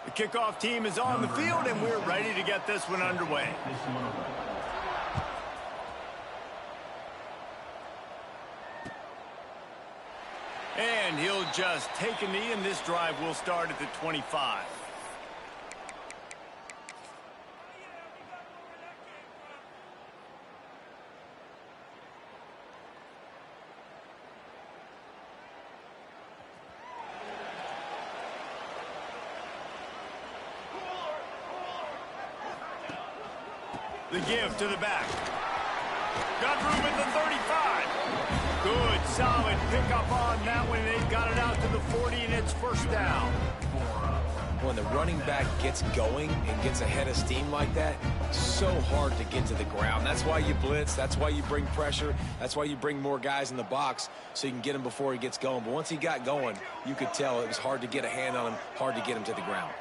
The kickoff team is on the field, and we're ready to get this one underway. And he'll just take a knee, and this drive will start at the 25. The give to the back. Got room at the 35. Good, solid pickup on that one. They've got it out to the 40, and it's first down. When the running back gets going and gets ahead of steam like that, so hard to get to the ground. That's why you blitz. That's why you bring pressure. That's why you bring more guys in the box so you can get him before he gets going. But once he got going, you could tell it was hard to get a hand on him, hard to get him to the ground.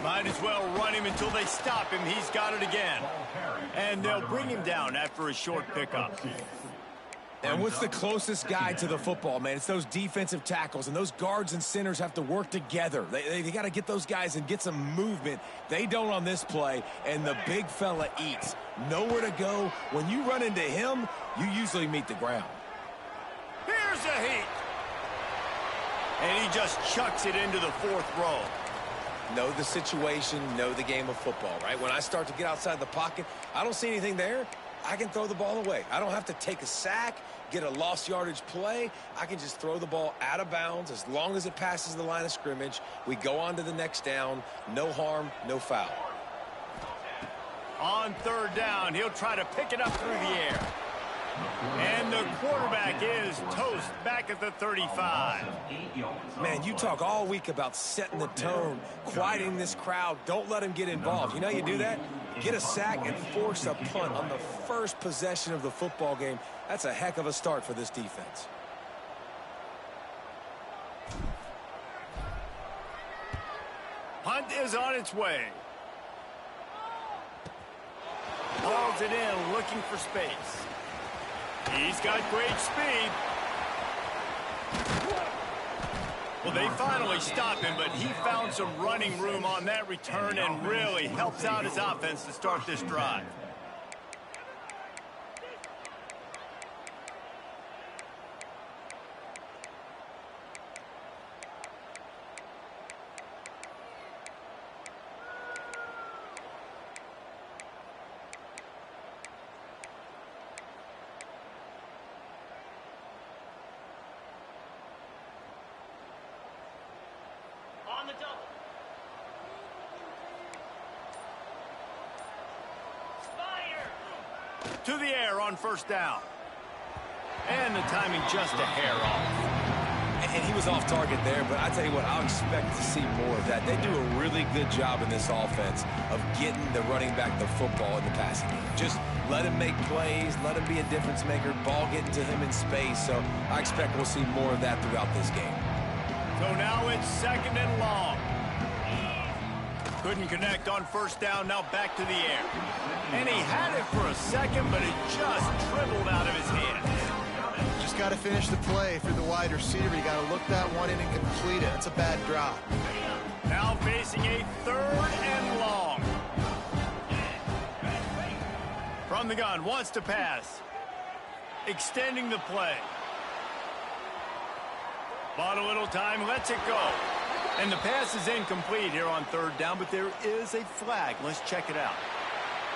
Might as well run him until they stop him. He's got it again. And they'll bring him down after a short pickup. And what's the closest guy to the football, man? It's those defensive tackles, and those guards and centers have to work together. They got to get those guys and get some movement. They don't on this play, and the big fella eats. Nowhere to go. When you run into him, you usually meet the ground. Here's a heat. And he just chucks it into the fourth row. Know the situation, know the game of football, right? When I start to get outside the pocket, I don't see anything there. I can throw the ball away. I don't have to take a sack, get a lost yardage play. I can just throw the ball out of bounds as long as it passes the line of scrimmage. We go on to the next down. No harm, no foul. On third down, he'll try to pick it up through the air. And the quarterback is toast back at the 35. Man, you talk all week about setting the tone, quieting this crowd. Don't let him get involved. You know how you do that? Get a sack and force a punt on the first possession of the football game. That's a heck of a start for this defense. Punt is on its way. Hauls it in, looking for space. He's got great speed. Well, they finally stop him, but he found some running room on that return and really helps out his offense to start this drive. On the double. Fire! To the air on first down. And the timing just a hair off. And he was off target there, but I tell you what, I'll expect to see more of that. They do a really good job in this offense of getting the running back the football in the passing game. Just let him make plays, let him be a difference maker, ball getting to him in space. So I expect we'll see more of that throughout this game. So now it's second and long. Couldn't connect on first down, now back to the air. And he had it for a second, but it just dribbled out of his hands. Just got to finish the play for the wide receiver. You got to look that one in and complete it. It's a bad drop. Now facing a third and long. From the gun, wants to pass. Extending the play. Bought a little time, lets it go. And the pass is incomplete here on third down, but there is a flag. Let's check it out.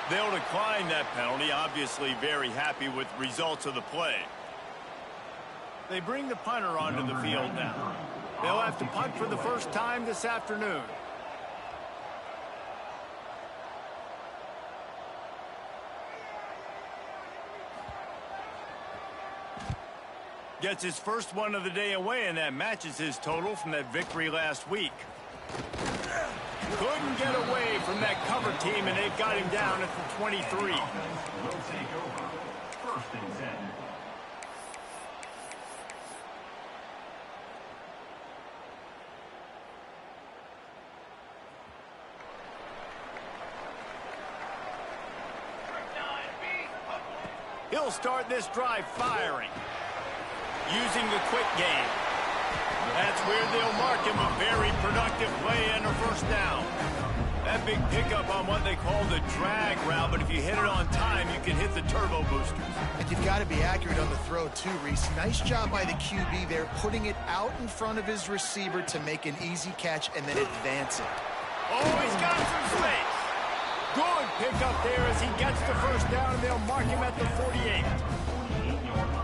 They'll decline that penalty, obviously very happy with results of the play. They bring the punter onto the field now. They'll have to punt for the first time this afternoon. Gets his first one of the day away, and that matches his total from that victory last week. Couldn't get away from that cover team, and they've got him down at the 23. Will take over. First and 10. He'll start this drive firing. Using the quick game. That's where they'll mark him. A very productive play and a first down. That big pickup on what they call the drag route, but if you hit it on time, you can hit the turbo boosters. And you've got to be accurate on the throw, too, Reese. Nice job by the QB there, putting it out in front of his receiver to make an easy catch and then advance it. Oh, he's got some space. Good pickup there as he gets the first down, and they'll mark him at the 48.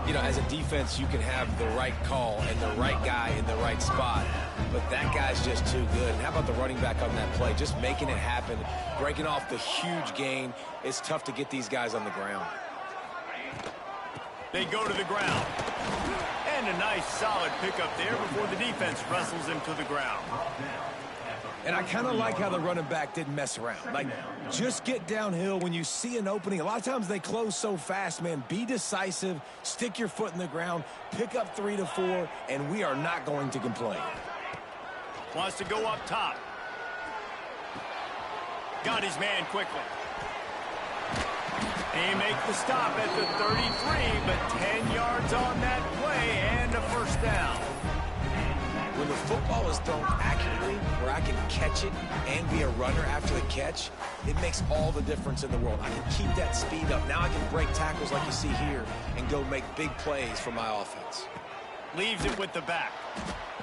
You know, as a defense, you can have the right call and the right guy in the right spot, but that guy's just too good. And how about the running back on that play? Just making it happen, breaking off the huge gain. It's tough to get these guys on the ground. They go to the ground. And a nice, solid pickup there before the defense wrestles him to the ground. And I kind of like how the running back didn't mess around. Like, just get downhill when you see an opening. A lot of times they close so fast, man. Be decisive, stick your foot in the ground, pick up 3 to 4, and we are not going to complain. Wants to go up top. Got his man quickly. They make the stop at the 33, but 10 yards on that play and a first down. When the football is thrown accurately, where I can catch it and be a runner after the catch, it makes all the difference in the world. I can keep that speed up. Now I can break tackles like you see here and go make big plays for my offense. Leaves it with the back.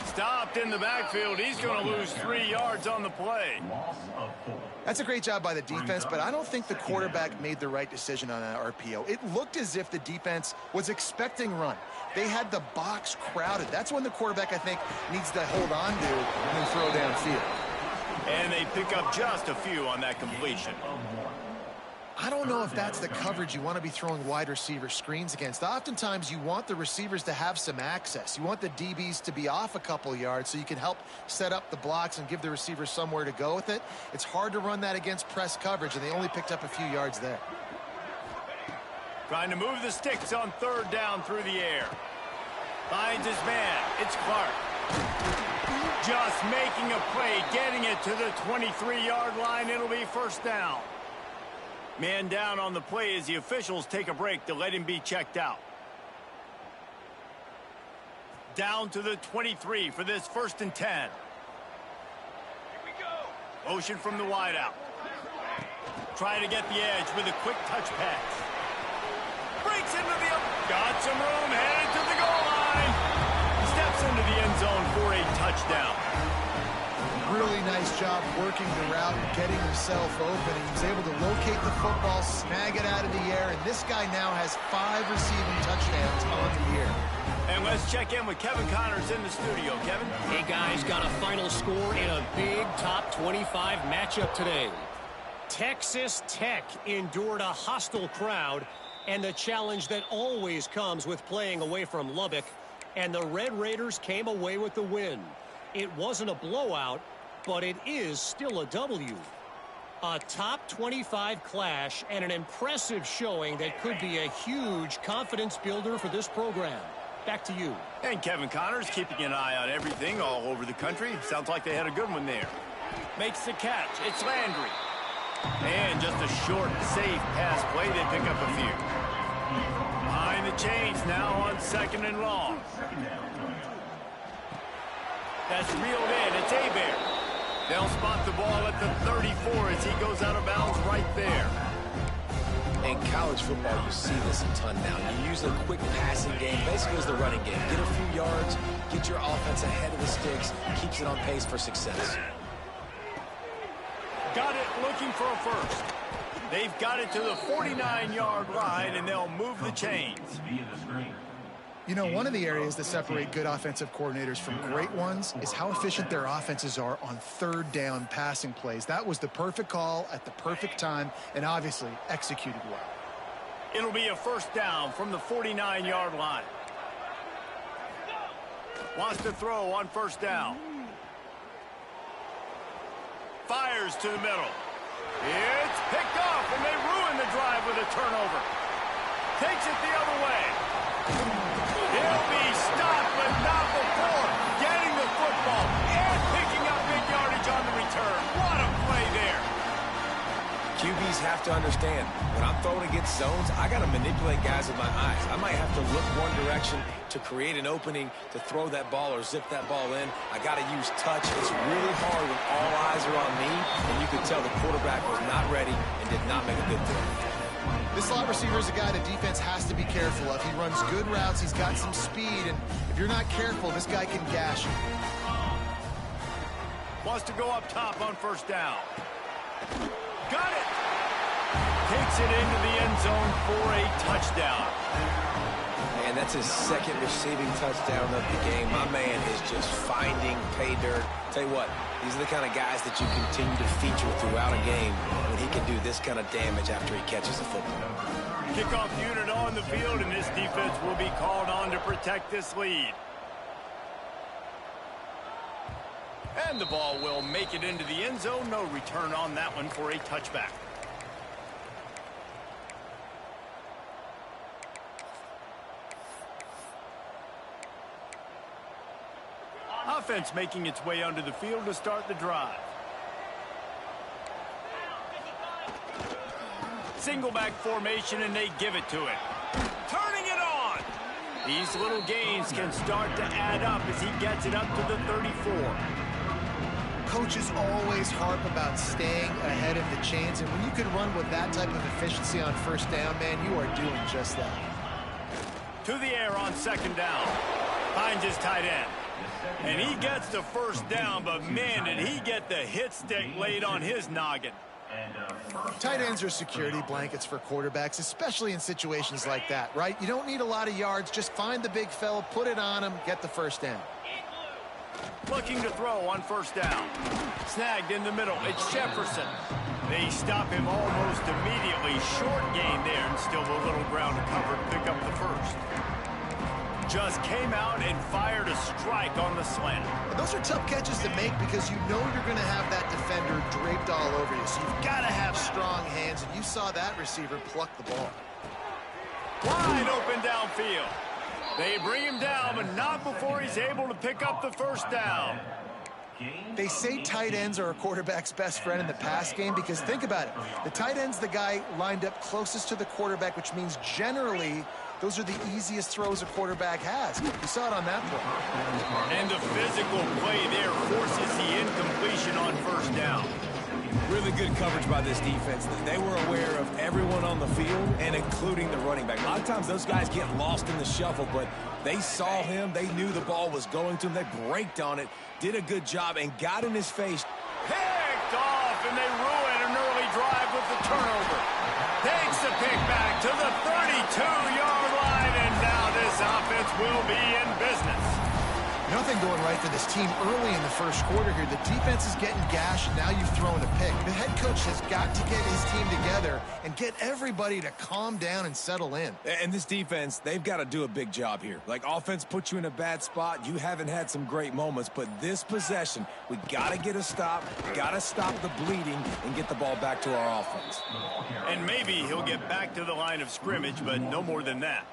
Stopped in the backfield. He's going to lose 3 yards on the play. That's a great job by the defense, but I don't think the quarterback made the right decision on that RPO. It looked as if the defense was expecting run. They had the box crowded. That's when the quarterback, I think, needs to hold on to and then throw downfield. And they pick up just a few on that completion. I don't know if that's the coverage you want to be throwing wide receiver screens against. Oftentimes, you want the receivers to have some access. You want the DBs to be off a couple yards so you can help set up the blocks and give the receivers somewhere to go with it. It's hard to run that against press coverage, and they only picked up a few yards there. Trying to move the sticks on third down through the air. Finds his man. It's Clark. Just making a play, getting it to the 23-yard line. It'll be first down. Man down on the play as the officials take a break to let him be checked out. Down to the 23 for this 1st and 10. Here we go. Motion from the wideout. Trying to get the edge with a quick touch pass. Breaks into the up. Got some room, headed to the goal line. Steps into the end zone for a touchdown. Really nice job working the route and getting himself open. He was able to locate the football, snag it out of the air, and this guy now has 5 receiving touchdowns on the year. And let's check in with Kevin Connors in the studio. Kevin? Hey, guys, got a final score in a big top 25 matchup today. Texas Tech endured a hostile crowd and the challenge that always comes with playing away from Lubbock, and the Red Raiders came away with the win. It wasn't a blowout, but it is still a W. A top 25 clash and an impressive showing that could be a huge confidence builder for this program. Back to you. And Kevin Connors keeping an eye on everything all over the country. Sounds like they had a good one there. Makes the catch. It's Landry. And just a short, safe pass play. They pick up a few. Behind the chains now on 2nd and long. That's reeled in. It's Hebert. They'll spot the ball at the 34 as he goes out of bounds right there. In college football, you see this a ton now. You use a quick passing game, basically as the running game. Get a few yards, get your offense ahead of the sticks, keeps it on pace for success. Got it looking for a first. They've got it to the 49-yard line, and they'll move the chains. You know, one of the areas that separate good offensive coordinators from great ones is how efficient their offenses are on 3rd down passing plays. That was the perfect call at the perfect time and obviously executed well. It'll be a first down from the 49-yard line. Wants to throw on 1st down. Fires to the middle. It's picked off, and they ruin the drive with a turnover. Takes it the other way. He'll be stopped, but not before getting the football and picking up big yardage on the return. What a play there. QBs have to understand, when I'm throwing against zones, I got to manipulate guys with my eyes. I might have to look one direction, to create an opening to throw that ball or zip that ball in. I got to use touch. It's really hard when all eyes are on me, and you could tell the quarterback was not ready and did not make a good throw. This slot receiver is a guy the defense has to be careful of. He runs good routes. He's got some speed, and if you're not careful, this guy can gash you. Wants to go up top on first down. Got it! Takes it into the end zone for a touchdown. And that's his second receiving touchdown of the game. My man is just finding pay dirt. Tell you what, these are the kind of guys that you continue to feature throughout a game when he can do this kind of damage after he catches the football. Kickoff unit on the field, and this defense will be called on to protect this lead. And the ball will make it into the end zone. No return on that one for a touchback. Offense making its way onto the field to start the drive. Single back formation, and they give it to it. Turning it on. These little gains can start to add up as he gets it up to the 34. Coaches always harp about staying ahead of the chains, and when you can run with that type of efficiency on first down, man, you are doing just that. To the air on second down. Finds his tight end. And he gets the first down, but man, did he get the hit stick laid on his noggin. Tight ends are security blankets for quarterbacks, especially in situations like that, right? You don't need a lot of yards. Just find the big fella, put it on him, get the first down. Looking to throw on first down. Snagged in the middle. It's Jefferson. They stop him almost immediately. Short gain there, and still a little ground to cover to pick up the first. Just came out and fired a strike on the slant. And those are tough catches to make because you know you're going to have that defender draped all over you. So you've got to have strong hands, and you saw that receiver pluck the ball. Wide open downfield. They bring him down, but not before he's able to pick up the first down. They say tight ends are a quarterback's best friend in the pass game because think about it. The tight end's the guy lined up closest to the quarterback, which means generally those are the easiest throws a quarterback has. You saw it on that play. And the physical play there forces the incompletion on first down. Really good coverage by this defense. They were aware of everyone on the field and including the running back. A lot of times those guys get lost in the shuffle, but they saw him. They knew the ball was going to him. They braked on it, did a good job, and got in his face. Picked off, and they ruin an early drive with the turnover. Takes the pick back to the 32-yard line, and now this offense will be in business. Nothing going right for this team early in the first quarter here. The defense is getting gashed, and now you've thrown a pick. The head coach has got to get his team together and get everybody to calm down and settle in. And this defense, they've got to do a big job here. Like, offense puts you in a bad spot. You haven't had some great moments, but this possession, we got to get a stop, got to stop the bleeding, and get the ball back to our offense. And maybe he'll get back to the line of scrimmage, but no more than that.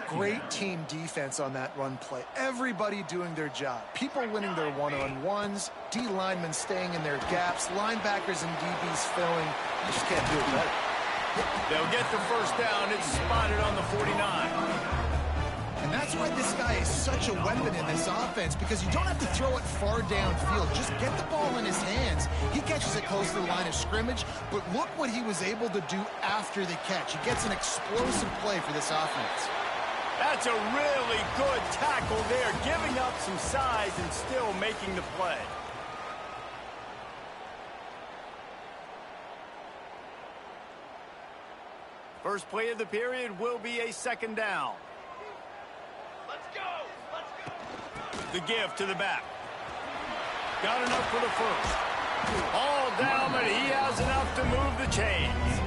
Great team defense on that run play. Everybody doing their job. People winning their one-on-ones, D linemen staying in their gaps, linebackers and DBs filling. You just can't do it better. They'll get the first down. It's spotted on the 49. And that's why this guy is such a weapon in this offense, because you don't have to throw it far downfield. Just get the ball in his hands. He catches it close to the line of scrimmage, but look what he was able to do after the catch. He gets an explosive play for this offense. That's a really good tackle there, giving up some size and still making the play. First play of the period will be a second down. Let's go! Let's go! The give to the back. Got enough for the first. All down, but he has enough to move the chains.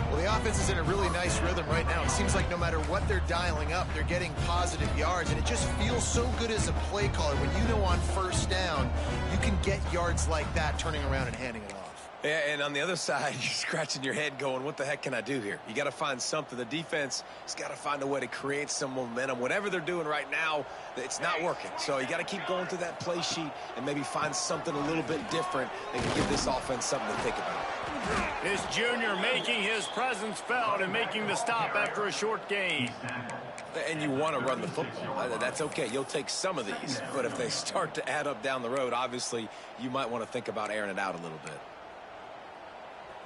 Well, the offense is in a really nice rhythm right now. It seems like no matter what they're dialing up, they're getting positive yards, and it just feels so good as a play caller when you know on first down you can get yards like that turning around and handing it off. Yeah, and on the other side, you're scratching your head going, what the heck can I do here? You got to find something. The defense has got to find a way to create some momentum. Whatever they're doing right now, it's not working. So you got to keep going through that play sheet and maybe find something a little bit different that can give this offense something to think about. This junior making his presence felt and making the stop after a short gain. And you want to run the football. That's okay. You'll take some of these. But if they start to add up down the road, obviously, you might want to think about airing it out a little bit.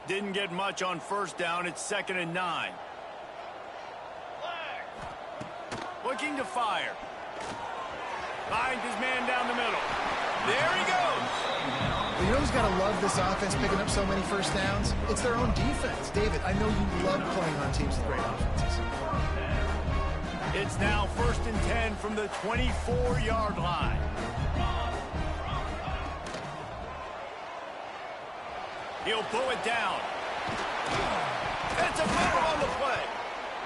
Didn't get much on first down. It's 2nd and 9. Looking to fire. Finds his man down the middle. There he goes. Well, you know who's got to love this offense picking up so many first downs? It's their own defense. David, I know you love playing on teams with great offenses. It's now 1st and 10 from the 24-yard line. He'll pull it down. That's a fumble on the play.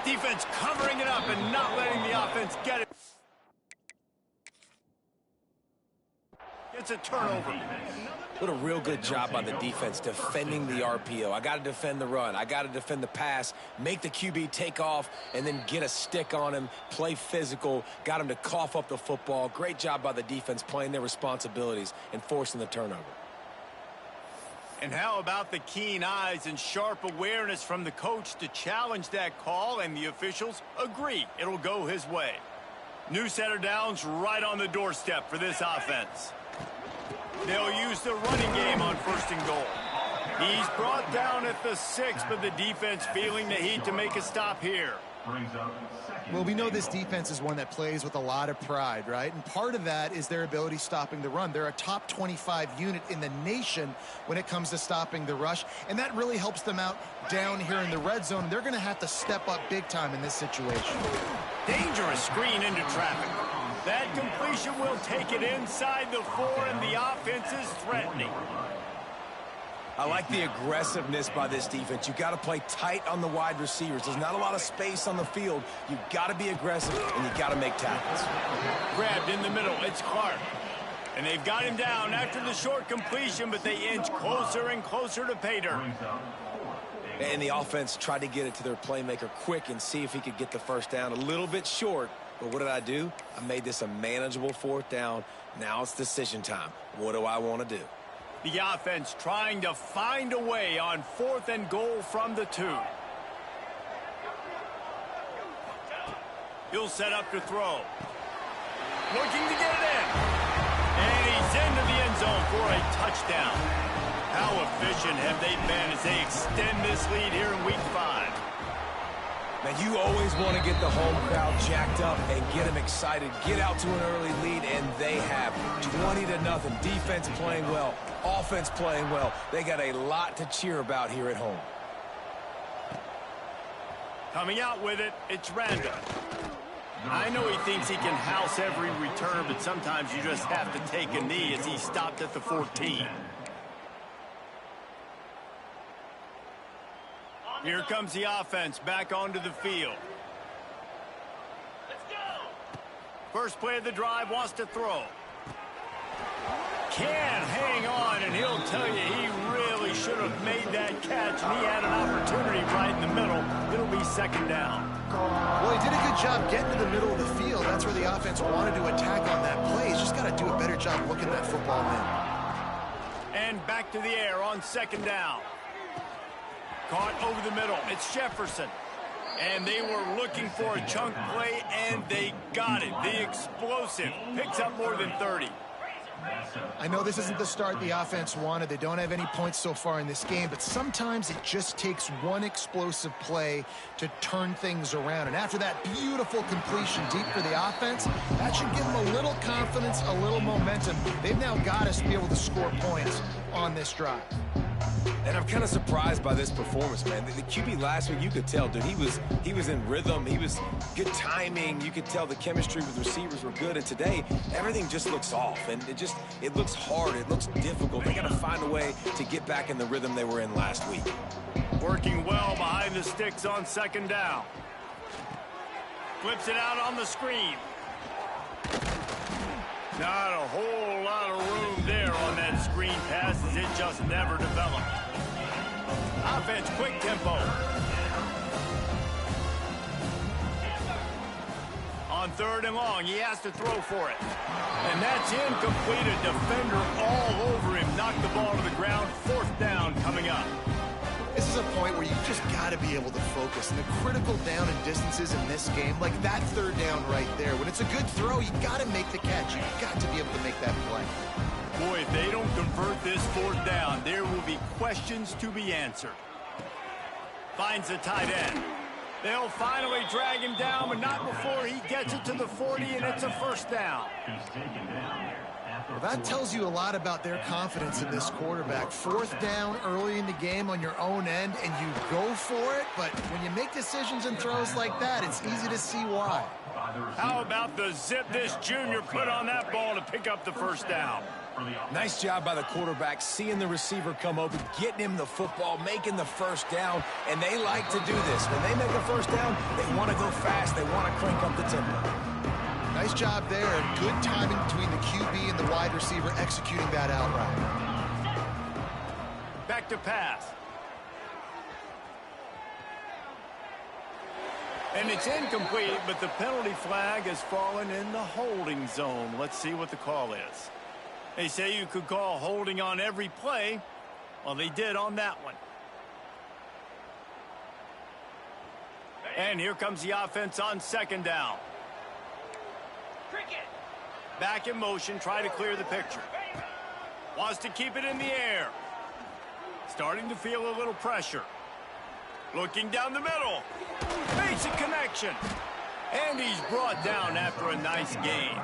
Defense covering it up and not letting the offense get it. It's a turnover. What a real good job by the defense defending the RPO. I got to defend the run. I got to defend the pass, make the QB take off, and then get a stick on him, play physical, got him to cough up the football. Great job by the defense playing their responsibilities and forcing the turnover. And how about the keen eyes and sharp awareness from the coach to challenge that call, and the officials agree it'll go his way. New set of downs right on the doorstep for this offense. They'll use the running game on 1st and goal. He's brought down at the 6, but the defense feeling the heat to make a stop here. Well, we know this defense is one that plays with a lot of pride, right? And part of that is their ability stopping the run. They're a top 25 unit in the nation when it comes to stopping the rush, and that really helps them out down here in the red zone. They're going to have to step up big time in this situation. Dangerous screen into traffic. That completion will take it inside the 4, and the offense is threatening. I like the aggressiveness by this defense. You got to play tight on the wide receivers. There's not a lot of space on the field. You got to be aggressive, and you got to make tackles. Grabbed in the middle. It's Clark. And they've got him down after the short completion, but they inch closer and closer to pay dirt. And the offense tried to get it to their playmaker quick and see if he could get the first down. A little bit short, but what did I do? I made this a manageable 4th down. Now it's decision time. What do I want to do? The offense trying to find a way on 4th and goal from the 2. He'll set up to throw. Looking to get it in. And he's into the end zone for a touchdown. How efficient have they been as they extend this lead here in Week 5? Man, you always want to get the home crowd jacked up and get them excited. Get out to an early lead, and they have 20-0. Defense playing well, offense playing well. They got a lot to cheer about here at home. Coming out with it, it's Randall. I know he thinks he can house every return, but sometimes you just have to take a knee as he stopped at the 14. Here comes the offense back onto the field. Let's go. First play of the drive, wants to throw. Can't hang on, and he'll tell you he really should have made that catch, and he had an opportunity right in the middle. It'll be 2nd down. Well, he did a good job getting to the middle of the field. That's where the offense wanted to attack on that play. He's just got to do a better job looking that football in. And back to the air on 2nd down. Caught over the middle. It's Jefferson. And they were looking for a chunk play, and they got it. The explosive picks up more than 30. I know this isn't the start the offense wanted. They don't have any points so far in this game, but sometimes it just takes one explosive play to turn things around. And after that beautiful completion deep for the offense, that should give them a little confidence, a little momentum. They've now got us to be able to score points on this drive. And I'm kind of surprised by this performance, man. The QB last week, you could tell, dude, he was in rhythm. He was good timing. You could tell the chemistry with receivers were good. And today, everything just looks off. And it looks hard. It looks difficult. They got to find a way to get back in the rhythm they were in last week. Working well behind the sticks on 2nd down. Flips it out on the screen. Not a whole lot of room there on that screen pass as it just never developed. Offense, quick tempo. On 3rd and long, he has to throw for it. And that's incomplete. A defender all over him. Knocked the ball to the ground. 4th down coming up. This is is a point where you just got to be able to focus. And the critical down and distances in this game, like that third down right there, when it's a good throw, you got to make the catch. You've got to be able to make that play. Boy, if they don't convert this fourth down, there will be questions to be answered. Finds the tight end. They'll finally drag him down, but not before he gets it to the 40, and it's a first down. Well, that tells you a lot about their confidence in this quarterback. Fourth down early in the game on your own end, and you go for it, but when you make decisions and throws like that, it's easy to see why. How about the zip this junior put on that ball to pick up the first down? Nice job by the quarterback, seeing the receiver come open, getting him the football, making the first down, and they like to do this. When they make a first down, they want to go fast. They want to crank up the tempo. Nice job there, and good timing between the QB and the wide receiver executing that out route. Back to pass. And it's incomplete, but the penalty flag has fallen in the holding zone. Let's see what the call is. They say you could call holding on every play. Well, they did on that one. And here comes the offense on second down. Back in motion, try to clear the picture. Wants to keep it in the air. Starting to feel a little pressure. Looking down the middle. Makes a connection. And he's brought down after a nice gain.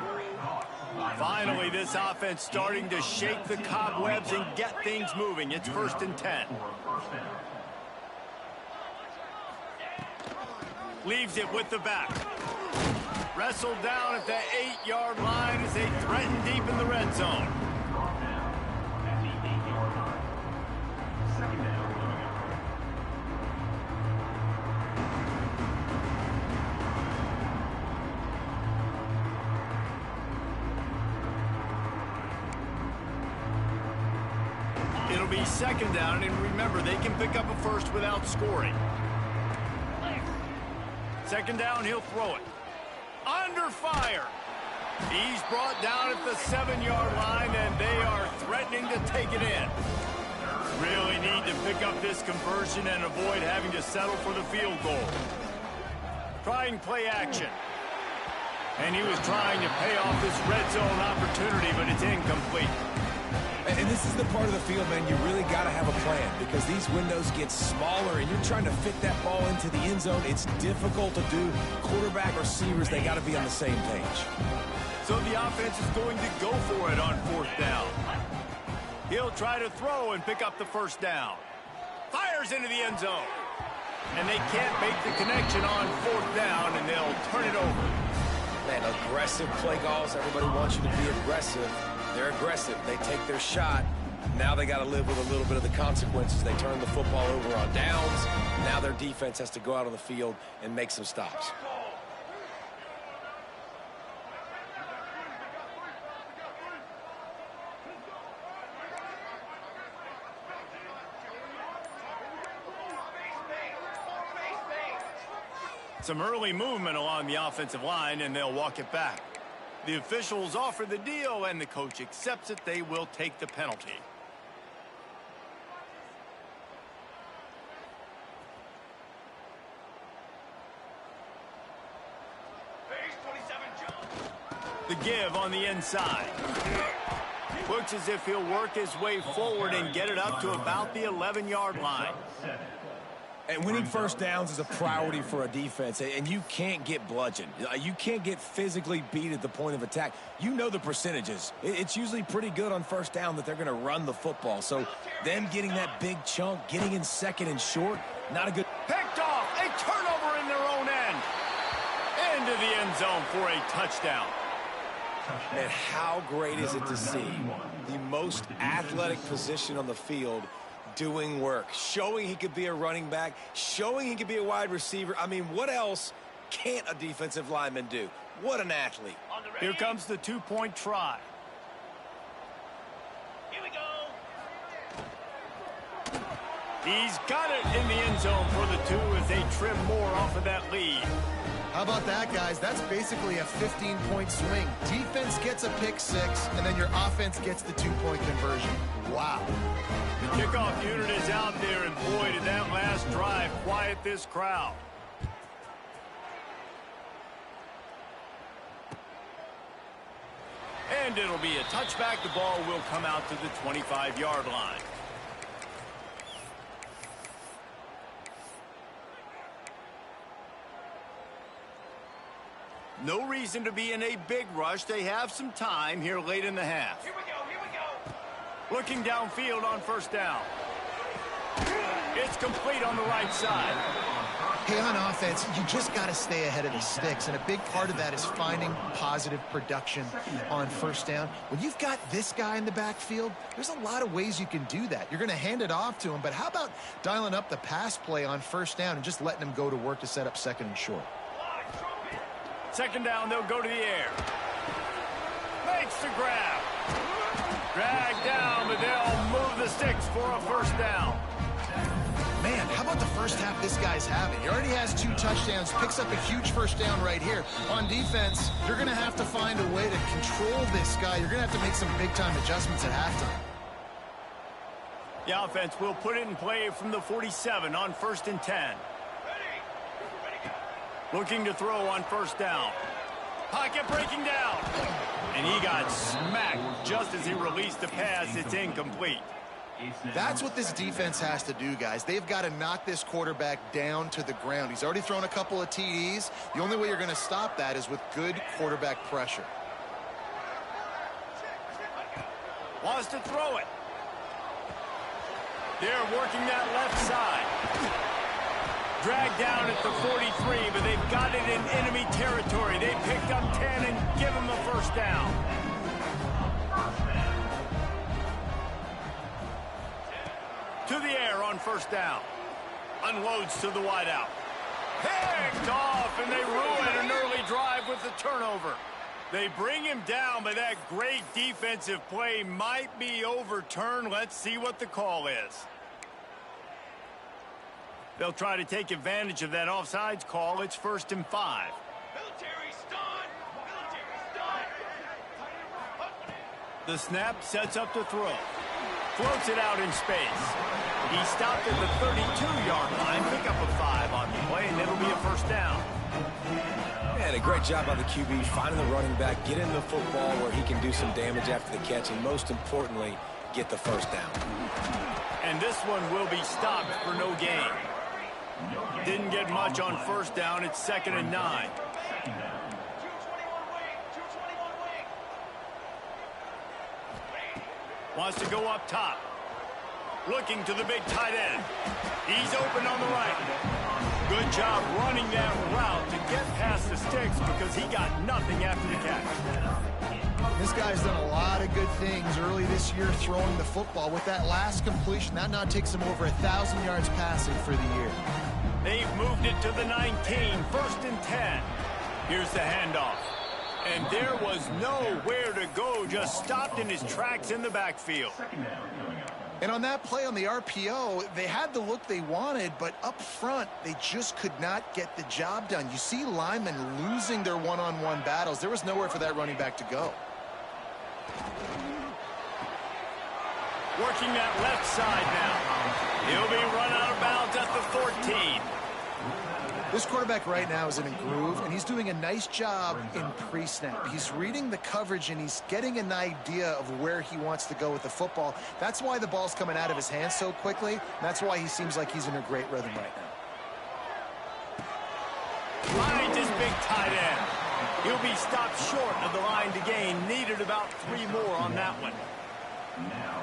Finally, this offense starting to shake the cobwebs and get things moving. It's 1st and 10. Leaves it with the back. Wrestled down at the 8-yard line as they threaten deep in the red zone. It'll be second down, and remember, they can pick up a first without scoring. Second down, he'll throw it. Under fire. He's brought down at the 7-yard line, and they are threatening to take it in. Really need to pick up this conversion and avoid having to settle for the field goal. Trying play action. And he was trying to pay off this red zone opportunity, but it's incomplete. And this is the part of the field, man, you really got to have a plan because these windows get smaller and you're trying to fit that ball into the end zone. It's difficult to do. Quarterback, receivers, they got to be on the same page. So the offense is going to go for it on fourth down. He'll try to throw and pick up the first down. Fires into the end zone. And they can't make the connection on fourth down, and they'll turn it over. Man, aggressive play calls. Everybody wants you to be aggressive. They're aggressive. They take their shot. Now they got to live with a little bit of the consequences. They turn the football over on downs. Now their defense has to go out on the field and make some stops. Some early movement along the offensive line, and they'll walk it back. The officials offer the deal, and the coach accepts it. They will take the penalty. The give on the inside. Looks as if he'll work his way forward and get it up to about the 11-yard line. And winning first downs is a priority for a defense, and you can't get bludgeoned. You can't get physically beat at the point of attack. You know the percentages. It's usually pretty good on first down that they're going to run the football. So them getting that big chunk, getting in second and short, not a good... Picked off, a turnover in their own end. Into the end zone for a touchdown. Man, how great is it to see the most athletic position on the field doing work, showing he could be a running back, showing he could be a wide receiver. I mean, what else can't a defensive lineman do? What an athlete. Here comes the two-point try. Here we go. He's got it in the end zone for the two as they trim more off of that lead. How about that, guys? That's basically a 15-point swing. Defense gets a pick six, and then your offense gets the 2-point conversion. Wow. The kickoff unit is out there, and boy, did that last drive quiet this crowd. And it'll be a touchback. The ball will come out to the 25-yard line. No reason to be in a big rush. They have some time here late in the half. Here we go. Looking downfield on first down. It's complete on the right side. Hey, on offense, you just got to stay ahead of the sticks, and a big part of that is finding positive production on first down. When you've got this guy in the backfield, there's a lot of ways you can do that. You're going to hand it off to him, but how about dialing up the pass play on first down and just letting him go to work to set up second and short? Second down, they'll go to the air. Makes the grab. Drag down, but they'll move the sticks for a first down. Man, how about the first half this guy's having? He already has 2 touchdowns, picks up a huge first down right here. On defense, you're going to have to find a way to control this guy. You're going to have to make some big-time adjustments at halftime. The offense will put it in play from the 47 on 1st and 10. Looking to throw on first down. Pocket breaking down. And he got smacked just as he released the pass. It's incomplete. That's what this defense has to do, guys. They've got to knock this quarterback down to the ground. He's already thrown a couple of TDs. The only way you're going to stop that is with good quarterback pressure. Wants to throw it. They're working that left side. Dragged down at the 43, but they've got it in enemy territory. They picked up 10 and give him a first down. To the air on first down. Unloads to the wideout. Picked off, and they ruin an early drive with the turnover. They bring him down, but that great defensive play might be overturned. Let's see what the call is. They'll try to take advantage of that offsides call. It's 1st and 5. The snap sets up to throw. Floats it out in space. He stopped at the 32-yard line. Pick up a 5 on the play, and it'll be a first down. Man, a great job by the QB finding the running back, get in the football where he can do some damage after the catch, and most importantly, get the first down. And this one will be stopped for no gain. Didn't get much on first down. It's 2nd and 9. Wants to go up top. Looking to the big tight end. He's open on the right. Good job running that route to get past the sticks because he got nothing after the catch. This guy's done a lot of good things early this year throwing the football. With that last completion, that now takes him over 1,000 yards passing for the year. They've moved it to the 19, 1st and 10. Here's the handoff. And there was nowhere to go, just stopped in his tracks in the backfield. And on that play on the RPO, they had the look they wanted, but up front, they just could not get the job done. You see linemen losing their one-on-one battles. There was nowhere for that running back to go. Working that left side now. He'll be run out of bounds at the 14. This quarterback right now is in a groove, and he's doing a nice job in pre-snap. He's reading the coverage, and he's getting an idea of where he wants to go with the football. That's why the ball's coming out of his hands so quickly, and that's why he seems like he's in a great rhythm right now. Finds his big tight end. He'll be stopped short of the line to gain. Needed about 3 more on that one.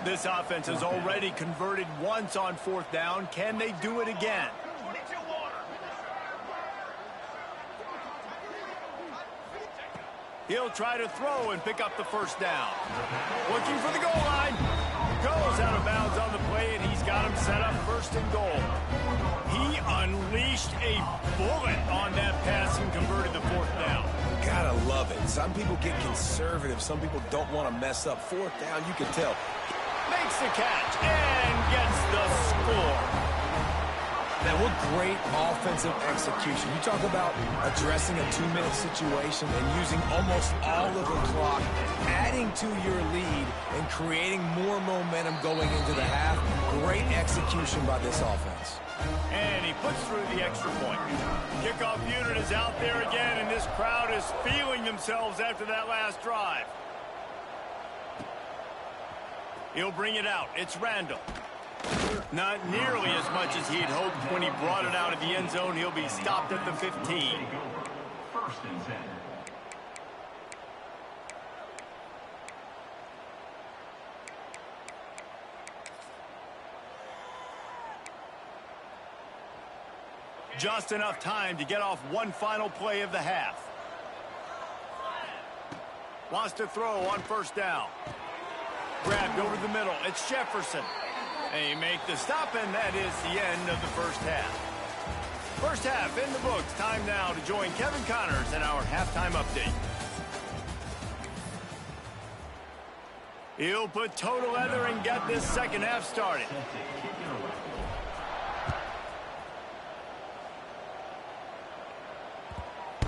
This offense has already converted once on 4th down. Can they do it again? He'll try to throw and pick up the first down. Looking for the goal line. Goes out of bounds on the play, and he's got him set up 1st and goal. He unleashed a bullet on that pass and converted the 4th down. Gotta love it. Some people get conservative. Some people don't want to mess up. 4th down, you can tell. Makes the catch and gets the score. Now, what great offensive execution. You talk about addressing a 2-minute situation and using almost all of the clock, adding to your lead and creating more momentum going into the half. Great execution by this offense. And he puts through the extra point. Kickoff unit is out there again, and this crowd is feeling themselves after that last drive. He'll bring it out. It's Randall. Not nearly as much as he'd hoped when he brought it out of the end zone. He'll be stopped at the 15. First and 10. Just enough time to get off one final play of the half. Wants to throw on first down. Grabbed over the middle. It's Jefferson. They make the stop, and that is the end of the first half. First half in the books. Time now to join Kevin Connors in our halftime update. He'll put total leather and get this second half started.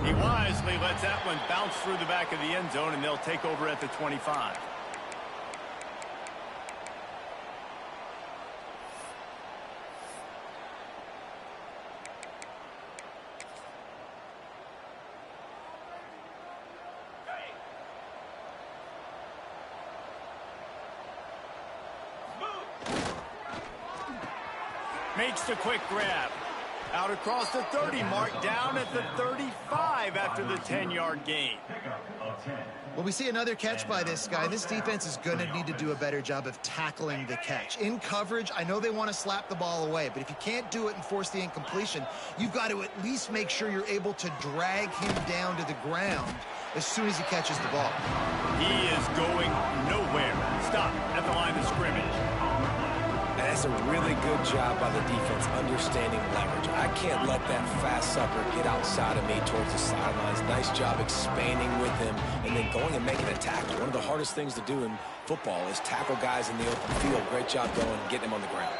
He wisely lets that one bounce through the back of the end zone, and they'll take over at the 25. Makes the quick grab. Out across the 30 mark, down at the 35 after the 10-yard gain. Well, we see another catch by this guy. This defense is going to need to do a better job of tackling the catch. In coverage, I know they want to slap the ball away, but if you can't do it and force the incompletion, you've got to at least make sure you're able to drag him down to the ground as soon as he catches the ball. He is going nowhere. Stop at the line of scrimmage. That's a really good job by the defense understanding leverage. I can't let that fast sucker get outside of me towards the sidelines. Nice job expanding with him and then going and making a tackle. One of the hardest things to do in football is tackle guys in the open field. Great job going and getting him on the ground.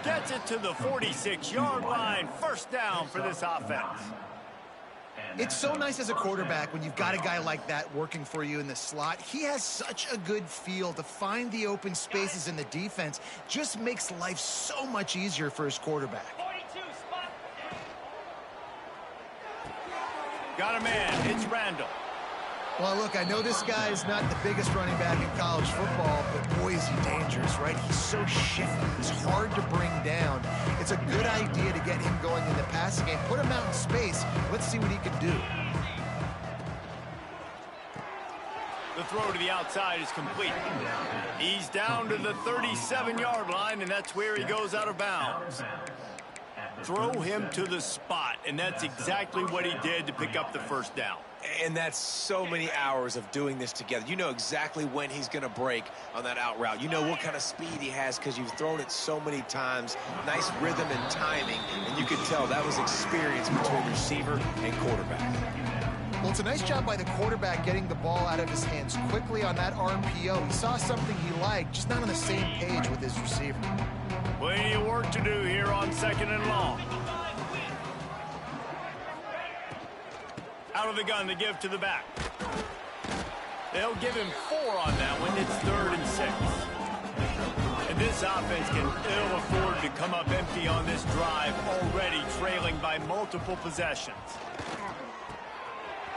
Gets it to the 46-yard line. First down for this offense. It's so nice as a quarterback when you've got a guy like that working for you in the slot. He has such a good feel to find the open spaces in the defense. Just makes life so much easier for his quarterback. Got a man. It's Randall. Well, look, I know this guy is not the biggest running back in college football, but boy, is he dangerous, right? He's so shifty. He's hard to bring down. It's a good idea to get him going in the passing game. Put him out in space. Let's see what he can do. The throw to the outside is complete. He's down to the 37-yard line, and that's where he goes out of bounds. Throw him to the spot, and that's exactly what he did to pick up the first down. And that's so many hours of doing this together. You know exactly when he's going to break on that out route. You know what kind of speed he has because you've thrown it so many times. Nice rhythm and timing, and you can tell that was experience between receiver and quarterback. Well, it's a nice job by the quarterback getting the ball out of his hands quickly on that RPO. He saw something he liked, just not on the same page with his receiver. Plenty of work to do here on second and long. Out of the gun to give to the back. They'll give him 4 on that one. It's 3rd and 6. And this offense can ill afford to come up empty on this drive, already trailing by multiple possessions.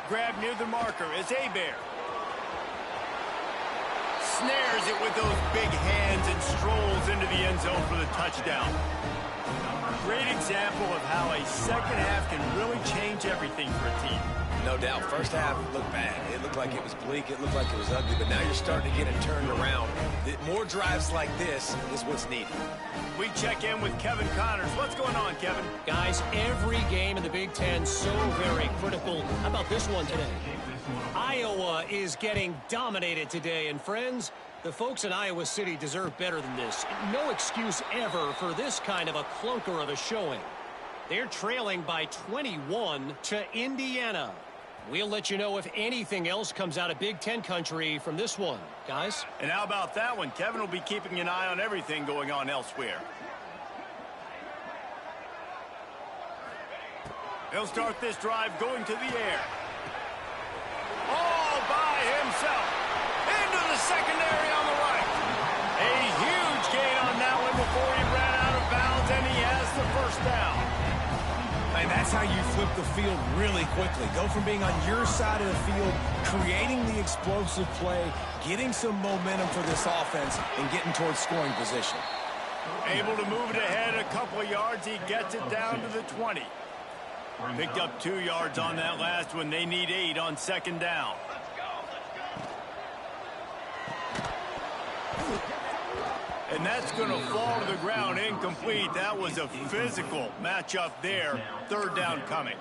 Grab near the marker is Hebert. Snares it with those big hands and strolls into the end zone for the touchdown. Great example of how a second half can really change everything for a team. No doubt. First half looked bad. It looked like it was bleak. It looked like it was ugly. But now you're starting to get it turned around. More drives like this is what's needed. We check in with Kevin Connors. What's going on, Kevin? Guys, every game in the Big Ten so very critical. How about this one today? Iowa is getting dominated today. And friends, the folks in Iowa City deserve better than this. No excuse ever for this kind of a clunker of a showing. They're trailing by 21 to Indiana. We'll let you know if anything else comes out of Big Ten country from this one, guys. And how about that one? Kevin will be keeping an eye on everything going on elsewhere. He'll start this drive going to the air. All by himself. Into the secondary on the right. A huge gain on that one before he ran out of bounds, and he has the first down. And that's how you flip the field really quickly. Go from being on your side of the field, creating the explosive play, getting some momentum for this offense, and getting towards scoring position. Able to move it ahead a couple of yards. He gets it down to the 20. Picked up 2 yards on that last one. They need 8 on second down. And that's going to fall to the ground incomplete. That was a physical matchup there. Third down coming.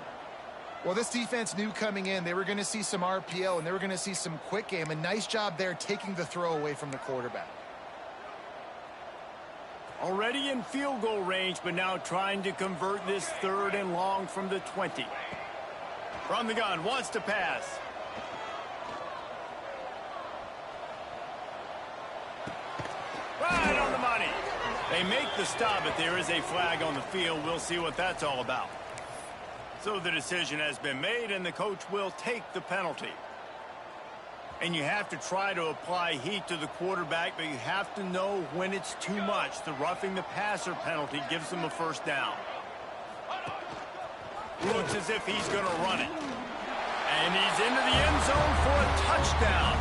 Well, this defense knew coming in they were going to see some RPO and they were going to see some quick game. A nice job there taking the throw away from the quarterback. Already in field goal range, but now trying to convert this third and long from the 20. From the gun, wants to pass. Right on the money. They make the stop, but there is a flag on the field. We'll see what that's all about. So the decision has been made, and the coach will take the penalty. And you have to try to apply heat to the quarterback, but you have to know when it's too much. The roughing the passer penalty gives them a first down. Looks as if he's going to run it. And he's into the end zone for a touchdown.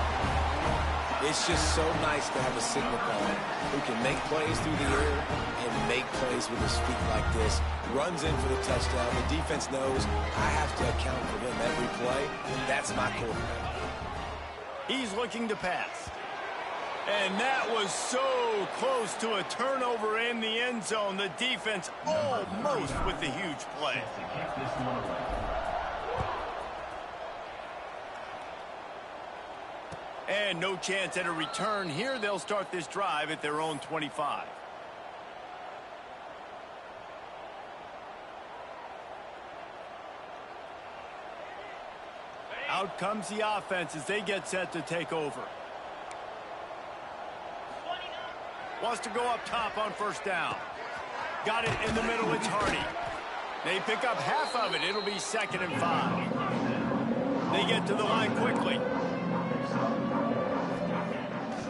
It's just so nice to have a signal caller who can make plays through the air and make plays with his feet like this. Runs in for the touchdown. The defense knows I have to account for him every play. That's my quarterback. He's looking to pass. And that was so close to a turnover in the end zone. The defense almost with the huge play. And no chance at a return here. They'll start this drive at their own 25. Out comes the offense as they get set to take over. Wants to go up top on first down. Got it in the middle. It's Hardy. They pick up half of it. It'll be 2nd and 5. They get to the line quickly.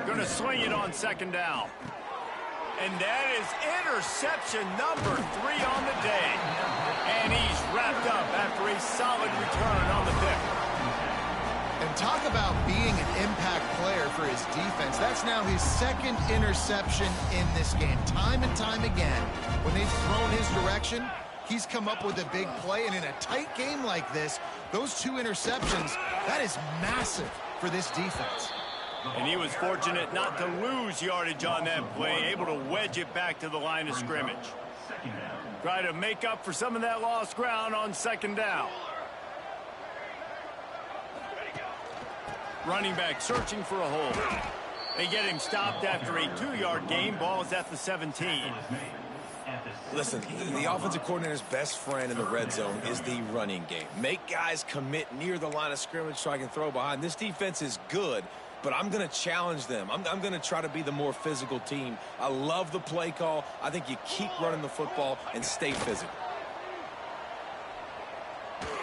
Going to swing it on 2nd down. And that is interception number 3 on the day. And he's wrapped up after a solid return on the pick. And talk about being an impact player for his defense. That's now his 2nd interception in this game. Time and time again, when they've thrown his direction, he's come up with a big play. And in a tight game like this, those 2 interceptions, that is massive for this defense. And he was fortunate not to lose yardage on that play, able to wedge it back to the line of scrimmage. Try to make up for some of that lost ground on 2nd down. Running back searching for a hole. They get him stopped after a 2-yard gain. Ball is at the 17. Listen, the offensive coordinator's best friend in the red zone is the running game. Make guys commit near the line of scrimmage so I can throw behind. This defense is good, but I'm going to challenge them. I'm going to try to be the more physical team. I love the play call. I think you keep running the football and stay physical.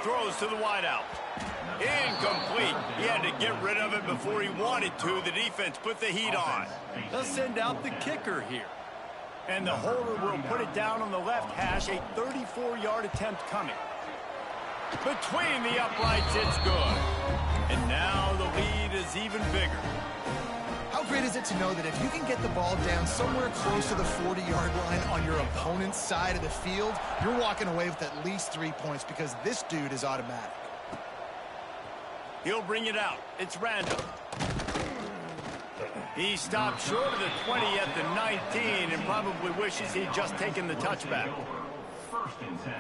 Throws to the wideout. Incomplete. He had to get rid of it before he wanted to. The defense put the heat on. They'll send out the kicker here. And the holder will put it down on the left hash. A 34-yard attempt coming. Between the uprights, it's good. And now the lead is even bigger. How great is it to know that if you can get the ball down somewhere close to the 40-yard line on your opponent's side of the field, you're walking away with at least 3 points because this dude is automatic. He'll bring it out. It's random. He stopped short of the 20 at the 19 and probably wishes he'd just taken the touchback. 1st and 10.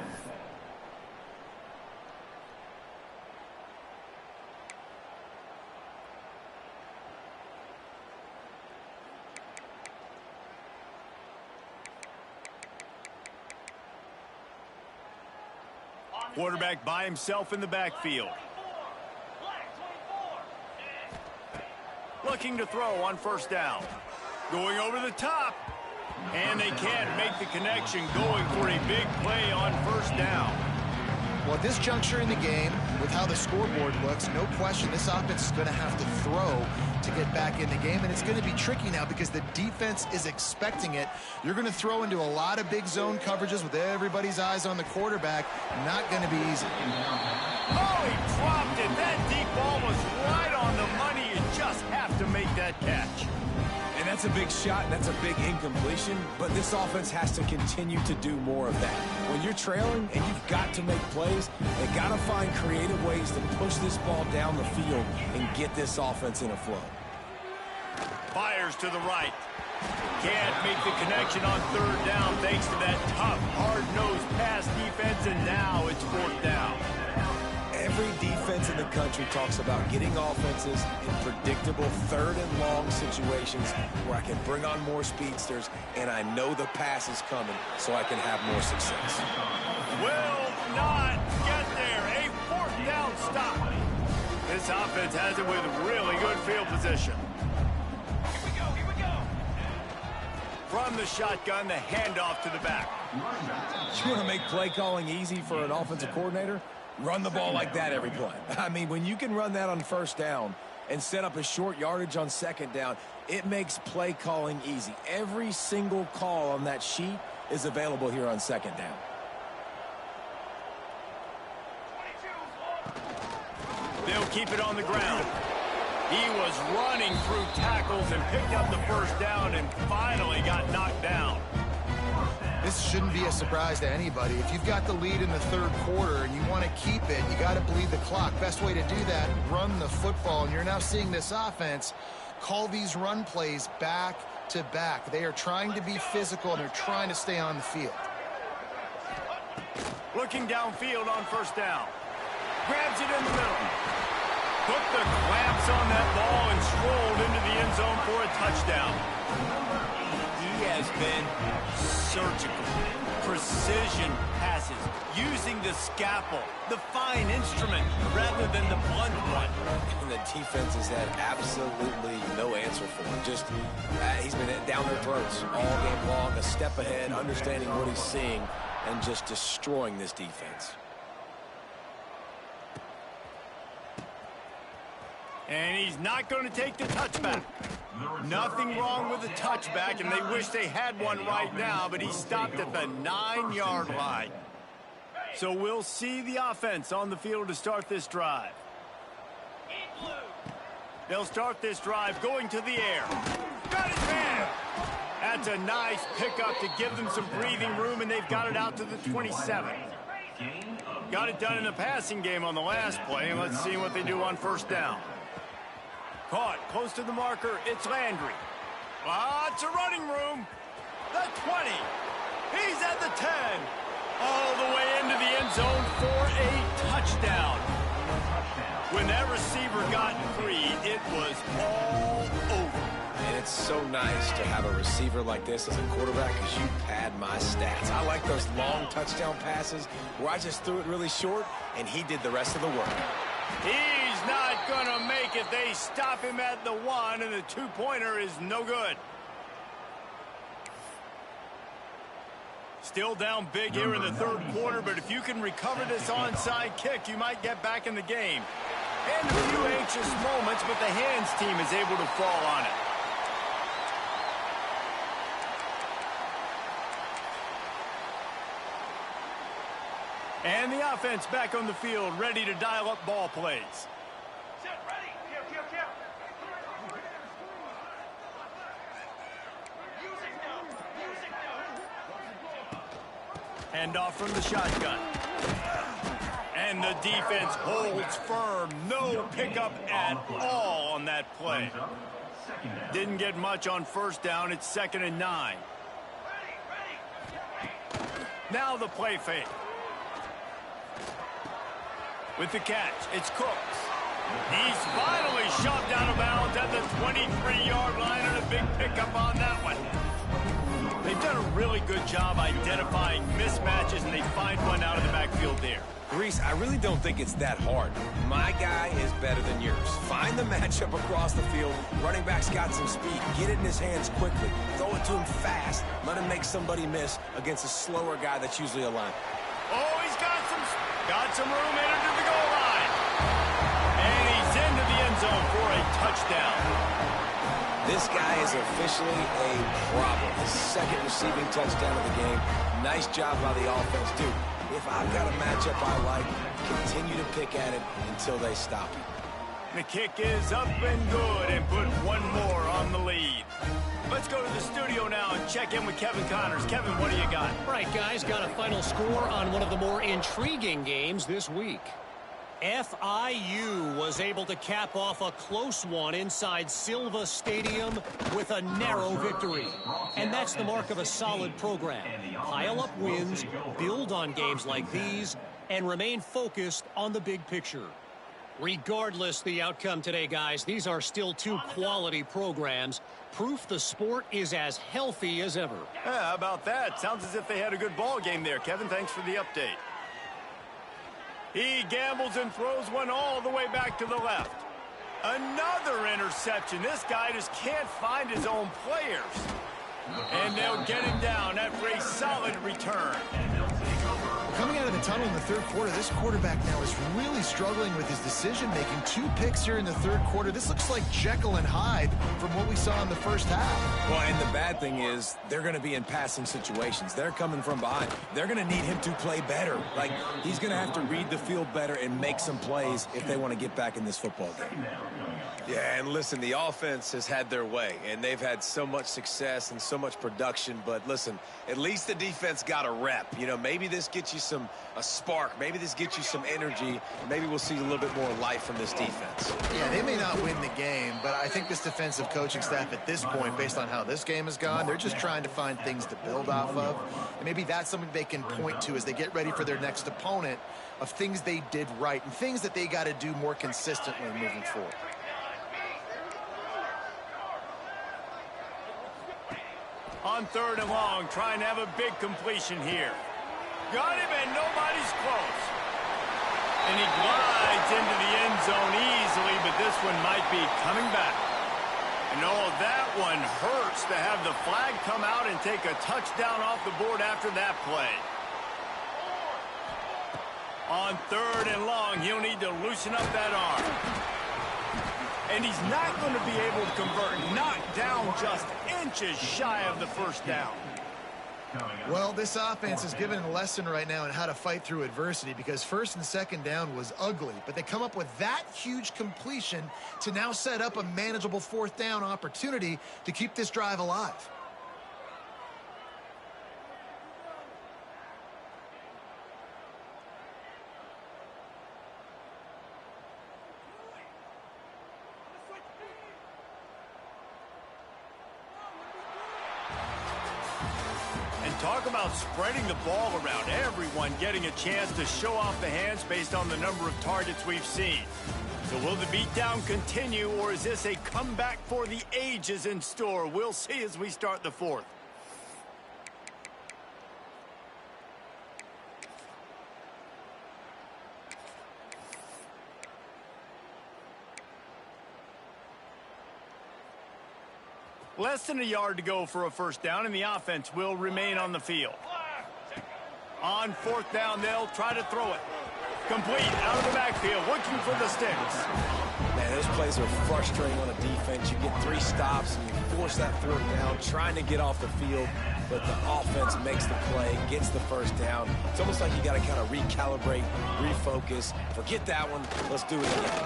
Quarterback by himself in the backfield. Looking to throw on 1st down. Going over the top. And they can't make the connection, going for a big play on 1st down. Well, at this juncture in the game, with how the scoreboard looks, no question this offense is going to have to throw to get back in the game, and it's going to be tricky now because the defense is expecting it. You're going to throw into a lot of big zone coverages with everybody's eyes on the quarterback. Not going to be easy. Oh, he dropped it. That deep ball was right on the money. You just have to make that catch. And that's a big shot, and that's a big incompletion, but this offense has to continue to do more of that. When you're trailing and you've got to make plays, they got to find creative ways to push this ball down the field and get this offense in a flow. Fires to the right. Can't make the connection on third down thanks to that tough, hard-nosed pass defense, and now it's fourth down. Every defense in the country talks about getting offenses in predictable third and long situations where I can bring on more speedsters and I know the pass is coming so I can have more success. Will not get there. A fourth down stop. This offense has it with really good field position. Here we go. From the shotgun, the handoff to the back. You want to make play calling easy for an offensive coordinator? Run the ball like that every play. I mean, when you can run that on first down and set up a short yardage on second down, it makes play calling easy. Every single call on that sheet is available here on second down. They'll keep it on the ground. He was running through tackles and picked up the first down and finally got knocked down. This shouldn't be a surprise to anybody. If you've got the lead in the third quarter and you want to keep it, you got to bleed the clock. Best way to do that, run the football. And you're now seeing this offense call these run plays back to back. They are trying to be physical and they're trying to stay on the field. Looking downfield on first down. Grabs it in the middle. Put the clamps on that ball and strolled into the end zone for a touchdown. He has been surgical, precision passes, using the scalpel, the fine instrument, rather than the blunt one. And the defense has had absolutely no answer for him. Just, he's been down their throats all game long, a step ahead, understanding what he's seeing, and just destroying this defense. And he's not going to take the touchback. Nothing wrong with the touchback, and they wish they had one right now, but he stopped at the 9-yard line. So we'll see the offense on the field to start this drive. They'll start this drive going to the air. Got his man! That's a nice pickup to give them some breathing room, and they've got it out to the 27. Got it done in the passing game on the last play, and let's see what they do on first down. Caught close to the marker. It's Landry. Lots of running room. The 20. He's at the 10. All the way into the end zone for a touchdown. When that receiver got free, it was all over. And it's so nice to have a receiver like this as a quarterback because you pad my stats. I like those long touchdown passes where I just threw it really short and he did the rest of the work. He's not going to make it. They stop him at the 1, and the two-pointer is no good. Still down big here in the third quarter, but if you can recover this onside kick, you might get back in the game. And a few anxious moments, but the hands team is able to fall on it. And the offense back on the field, ready to dial up ball plays. Set, ready. Kill. Hand off from the shotgun. And the defense holds firm. No pickup at all on that play. Didn't get much on first down. It's 2nd and 9. Now the play fake. With the catch, it's Cooks. He's finally shoved out of bounds at the 23-yard line, and a big pickup on that one. They've done a really good job identifying mismatches, and they find one out of the backfield there. Reese, I really don't think it's that hard. My guy is better than yours. Find the matchup across the field. Running back's got some speed. Get it in his hands quickly. Throw it to him fast. Let him make somebody miss against a slower guy that's usually a line. Oh, he's got some Got some room in to the goal line. And he's into the end zone for a touchdown. This guy is officially a problem. His second receiving touchdown of the game. Nice job by the offense. Dude, if I've got a matchup I like, continue to pick at it until they stop it. The kick is up and good and put one more on the lead. Let's go to the studio now and check in with Kevin Connors. Kevin, what do you got? All right, guys, got a final score on one of the more intriguing games this week. FIU was able to cap off a close one inside Silva Stadium with a narrow victory. And that's the mark of a solid program. Pile up wins, build on games like these, and remain focused on the big picture. Regardless the outcome today, guys, these are still two quality programs. Proof the sport is as healthy as ever. Yeah, how about that? Sounds as if they had a good ball game there. Kevin, thanks for the update. He gambles and throws one all the way back to the left. Another interception. This guy just can't find his own players. And they'll get him down after a solid return. Coming out of the tunnel in the third quarter, this quarterback now is really struggling with his decision-making. 2 picks here in the third quarter. This looks like Jekyll and Hyde from what we saw in the first half. Well, and the bad thing is they're going to be in passing situations. They're coming from behind. They're going to need him to play better. Like, he's going to have to read the field better and make some plays if they want to get back in this football game. Yeah, and listen, the offense has had their way, and they've had so much success and so much production. But listen, at least the defense got a rep. You know, maybe this gets you a spark. Maybe this gets you some energy. Maybe we'll see a little bit more life from this defense. Yeah, they may not win the game, but I think this defensive coaching staff at this point, based on how this game has gone, they're just trying to find things to build off of. And maybe that's something they can point to as they get ready for their next opponent, of things they did right and things that they got to do more consistently moving forward. On third and long, trying to have a big completion here. Got him, and nobody's close. And he glides into the end zone easily, but this one might be coming back. And oh, that one hurts to have the flag come out and take a touchdown off the board after that play. On third and long, he'll need to loosen up that arm. And he's not going to be able to convert. Knocked down just inches shy of the first down. Well, this offense is given a lesson right now in how to fight through adversity, because first and second down was ugly, but they come up with that huge completion to now set up a manageable fourth down opportunity to keep this drive alive. Talk about spreading the ball around. Everyone getting a chance to show off the hands based on the number of targets we've seen. So will the beatdown continue, or is this a comeback for the ages in store? We'll see as we start the fourth. Less than a yard to go for a first down, and the offense will remain on the field. On fourth down, they'll try to throw it. Complete out of the backfield, looking for the sticks. Man, those plays are frustrating on a defense. You get 3 stops, and you force that fourth down, trying to get off the field, but the offense makes the play, gets the first down. It's almost like you got to kind of recalibrate, refocus. Forget that one. Let's do it again.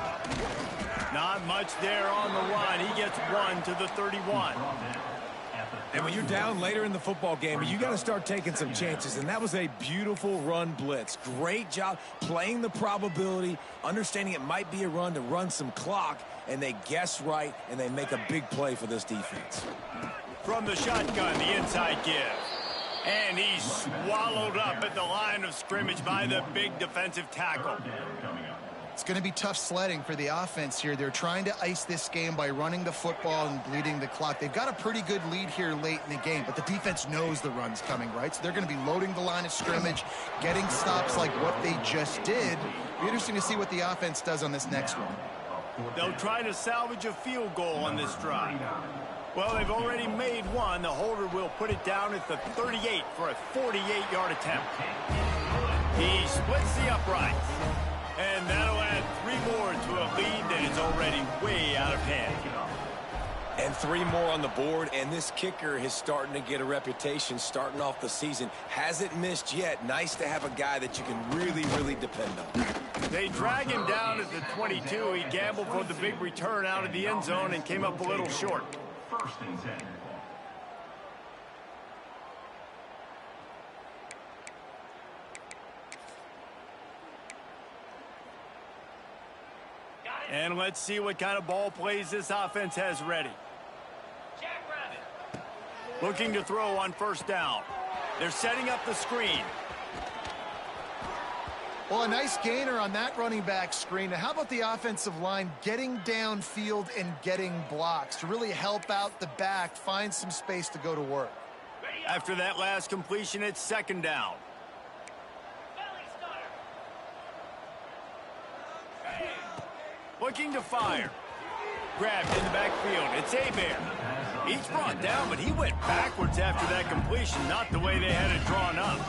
Not much there on the run. He gets 1 to the 31. And when you're down later in the football game, you got to start taking some chances. And that was a beautiful run blitz. Great job playing the probability, understanding it might be a run to run some clock, and they guess right, and they make a big play for this defense. From the shotgun, the inside give. And he's swallowed up at the line of scrimmage by the big defensive tackle. It's going to be tough sledding for the offense here. They're trying to ice this game by running the football and bleeding the clock. They've got a pretty good lead here late in the game, but the defense knows the run's coming, right? So they're going to be loading the line of scrimmage, getting stops like what they just did. It'll be interesting to see what the offense does on this next one. They'll try to salvage a field goal on this drive. Well, they've already made one. The holder will put it down at the 38 for a 48-yard attempt. He splits the uprights. And that'll add 3 more to a lead that is already way out of hand. And 3 more on the board, and this kicker is starting to get a reputation starting off the season. Hasn't missed yet. Nice to have a guy that you can really, really depend on. They drag him down at the 22. He gambled for the big return out of the end zone and came up a little short. First and 10. And let's see what kind of ball plays this offense has ready. Looking to throw on first down. They're setting up the screen. Well, a nice gainer on that running back screen. Now, how about the offensive line getting downfield and getting blocks to really help out the back, find some space to go to work? After that last completion, it's second down. Looking to fire. Grabbed in the backfield. It's Abear. He's brought down, but he went backwards after that completion, not the way they had it drawn up.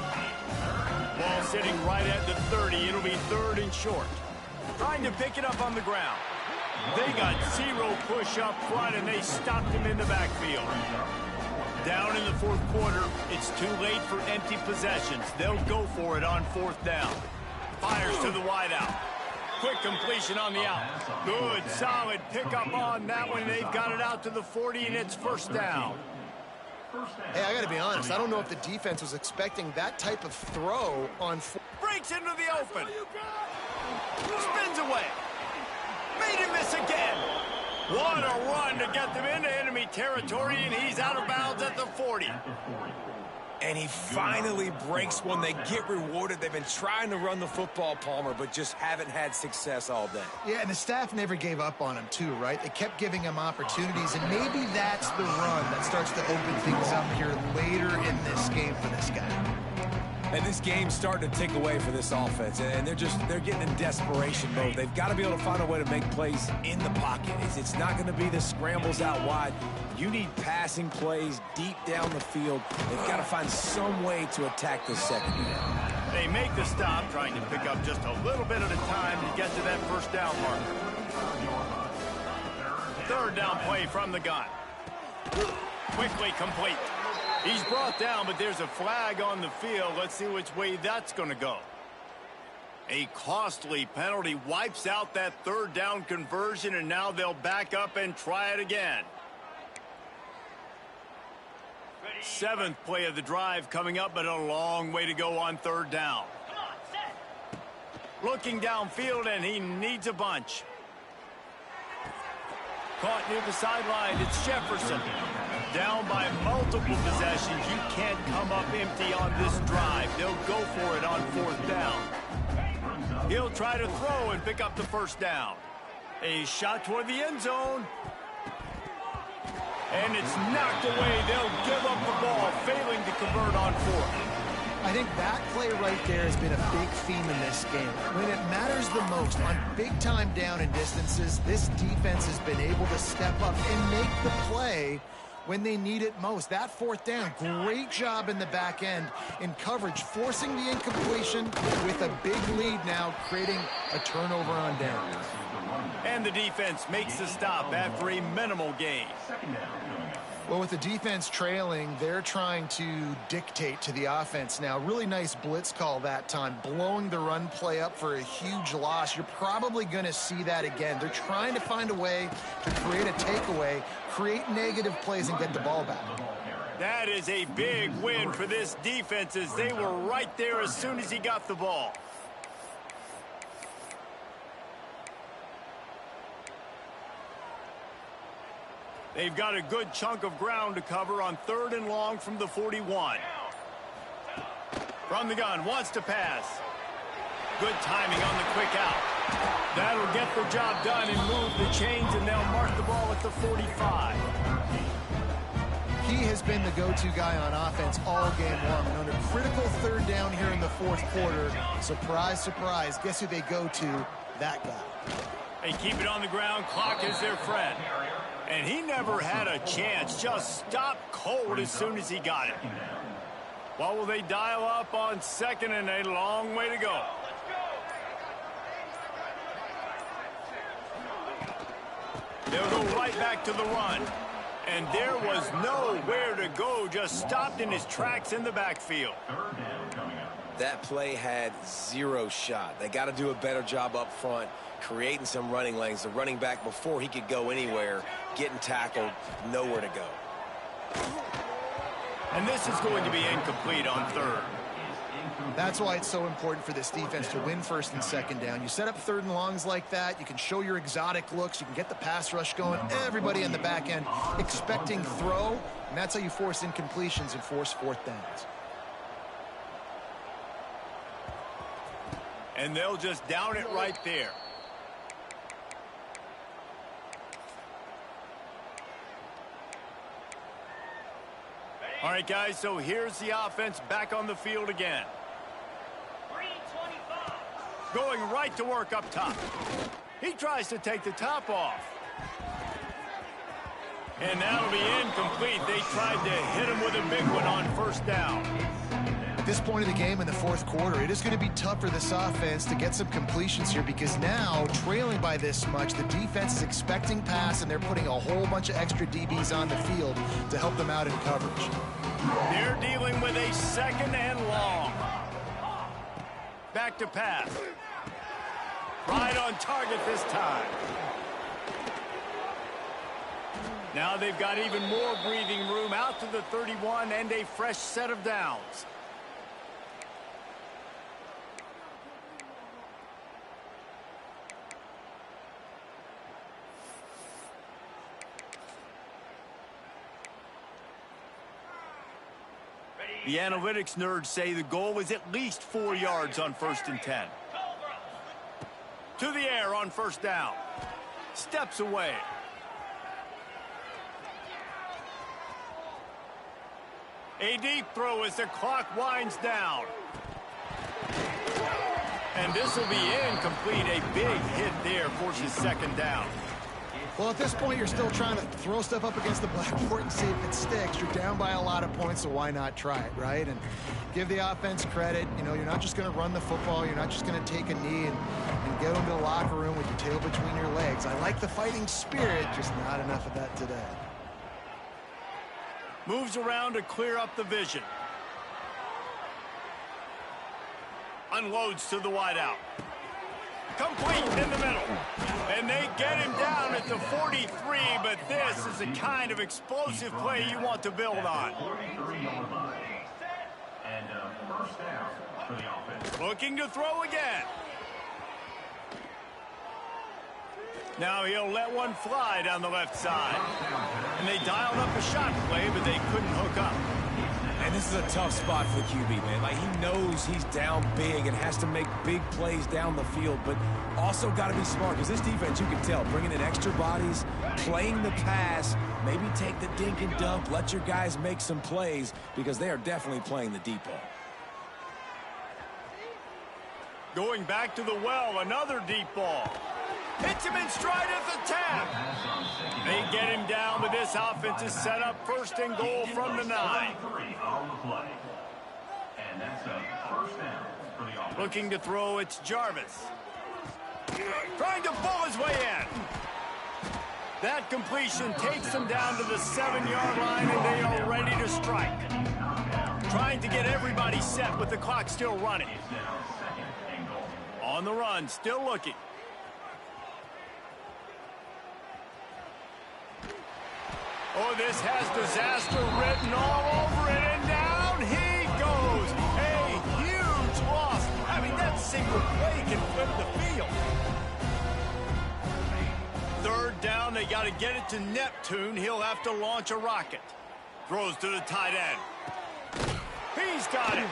Ball sitting right at the 30. It'll be third and short. Trying to pick it up on the ground. They got 0 push up front, and they stopped him in the backfield. Down in the fourth quarter, it's too late for empty possessions. They'll go for it on fourth down. Fires to the wideout. Quick completion on the out. Good, solid pickup on that one. They've got it out to the 40, and it's first down. Hey, I got to be honest. I don't know if the defense was expecting that type of throw on. Breaks into the open. Spins away. Made him miss again. What a run to get them into enemy territory, and he's out of bounds at the 40. And he finally breaks one. They get rewarded. They've been trying to run the football, Palmer, but just haven't had success all day. Yeah, and the staff never gave up on him, too, right? They kept giving him opportunities, and maybe that's the run that starts to open things up here later in this game for this guy. And this game's starting to tick away for this offense, and they're getting in desperation mode. They've got to be able to find a way to make plays in the pocket. It's not going to be the scrambles out wide. You need passing plays deep down the field. They've got to find some way to attack this secondary. They make the stop, trying to pick up just a little bit at a time to get to that first down marker. Third down play from the gun. Quickly complete. He's brought down, but there's a flag on the field. Let's see which way that's going to go. A costly penalty wipes out that third down conversion, and now they'll back up and try it again. 7th play of the drive coming up, but a long way to go on third down. Looking downfield, and he needs a bunch. Caught near the sideline. It's Jefferson. Down by multiple possessions. You can't come up empty on this drive. They'll go for it on fourth down. He'll try to throw and pick up the first down. A shot toward the end zone. And it's knocked away. They'll give up the ball, failing to convert on fourth. I think that play right there has been a big theme in this game. When it matters the most, on big-time down and distances, this defense has been able to step up and make the play when they need it most. That fourth down, great job in the back end in coverage, forcing the incompletion with a big lead now, creating a turnover on down. And the defense makes the stop after a minimal gain. Well, with the defense trailing, they're trying to dictate to the offense now. Really nice blitz call that time, blowing the run play up for a huge loss. You're probably going to see that again. They're trying to find a way to create a takeaway, create negative plays, and get the ball back. That is a big win for this defense, as they were right there as soon as he got the ball. They've got a good chunk of ground to cover on third and long from the 41. From the gun, wants to pass. Good timing on the quick out. That'll get the job done and move the chains, and they'll mark the ball at the 45. He has been the go-to guy on offense all game long. And on a critical third down here in the fourth quarter, surprise, surprise, guess who they go to? That guy. They keep it on the ground. Clock is their friend. And he never had a chance. Just stopped cold as soon as he got it. What will they dial up on second and a long way to go? They'll go right back to the run. And there was nowhere to go, just stopped in his tracks in the backfield. That play had zero shot. They got to do a better job up front, creating some running lanes. The running back, before he could go anywhere, getting tackled, nowhere to go. And this is going to be incomplete on third. That's why it's so important for this defense to win first and second down. You set up third and longs like that, you can show your exotic looks, you can get the pass rush going, everybody in the back end expecting throw, and that's how you force incompletions and force fourth downs. And they'll just down it right there. All right, guys, so here's the offense back on the field again. Going right to work up top. He tries to take the top off. And that'll be incomplete. They tried to hit him with a big one on first down. At this point of the game in the fourth quarter, it is going to be tough for this offense to get some completions here because now, trailing by this much, the defense is expecting pass, and they're putting a whole bunch of extra DBs on the field to help them out in coverage. They're dealing with a second and long. Back to pass. Right on target this time. Now they've got even more breathing room out to the 31 and a fresh set of downs. The analytics nerds say the goal is at least 4 yards on 1st and 10. To the air on first down. Steps away. A deep throw as the clock winds down. And this will be incomplete. A big hit there forces second down. Well, at this point, you're still trying to throw stuff up against the blackboard and see if it sticks. You're down by a lot of points, so why not try it, right? And give the offense credit. You know, you're not just going to run the football. You're not just going to take a knee and get into the locker room with your tail between your legs. I like the fighting spirit, just not enough of that today. Moves around to clear up the vision. Unloads to the wideout. Complete in the middle. And they get him down at the 43, but this is the kind of explosive play you want to build on. And first down for the offense. Looking to throw again. Now he'll let one fly down the left side. And they dialed up a shot play, but they couldn't hook up. And this is a tough spot for the QB, man. Like, he knows he's down big and has to make big plays down the field, but also got to be smart, because this defense, you can tell, bringing in extra bodies, playing the pass, maybe take the dink and dunk, let your guys make some plays, because they are definitely playing the deep ball. Going back to the well, another deep ball. Hits him in stride at the tap. They get him down, but this offense is set up first and goal from the 9. On the play. And that's a first down for the offense. Looking to throw, it's Jarvis. Trying to pull his way in. That completion takes them down to the 7-yard line, and they are ready to strike. Trying to get everybody set with the clock still running. On the run, still looking. Oh, this has disaster written all over it, and down he goes. A huge loss. I mean, that single play can flip the field. Third down, they got to get it to Neptune. He'll have to launch a rocket. Throws to the tight end. He's got it.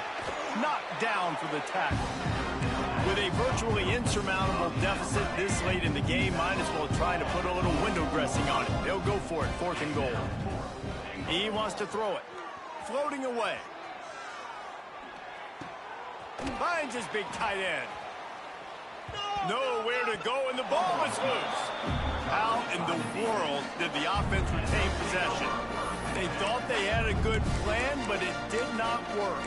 Knocked down for the tackle. With a virtually insurmountable deficit this late in the game, might as well try to put a little window dressing on it. They'll go for it, 4th and goal. He wants to throw it. Floating away. Finds his big tight end. Nowhere to go, and the ball is loose. How in the world did the offense retain possession? They thought they had a good plan, but it did not work.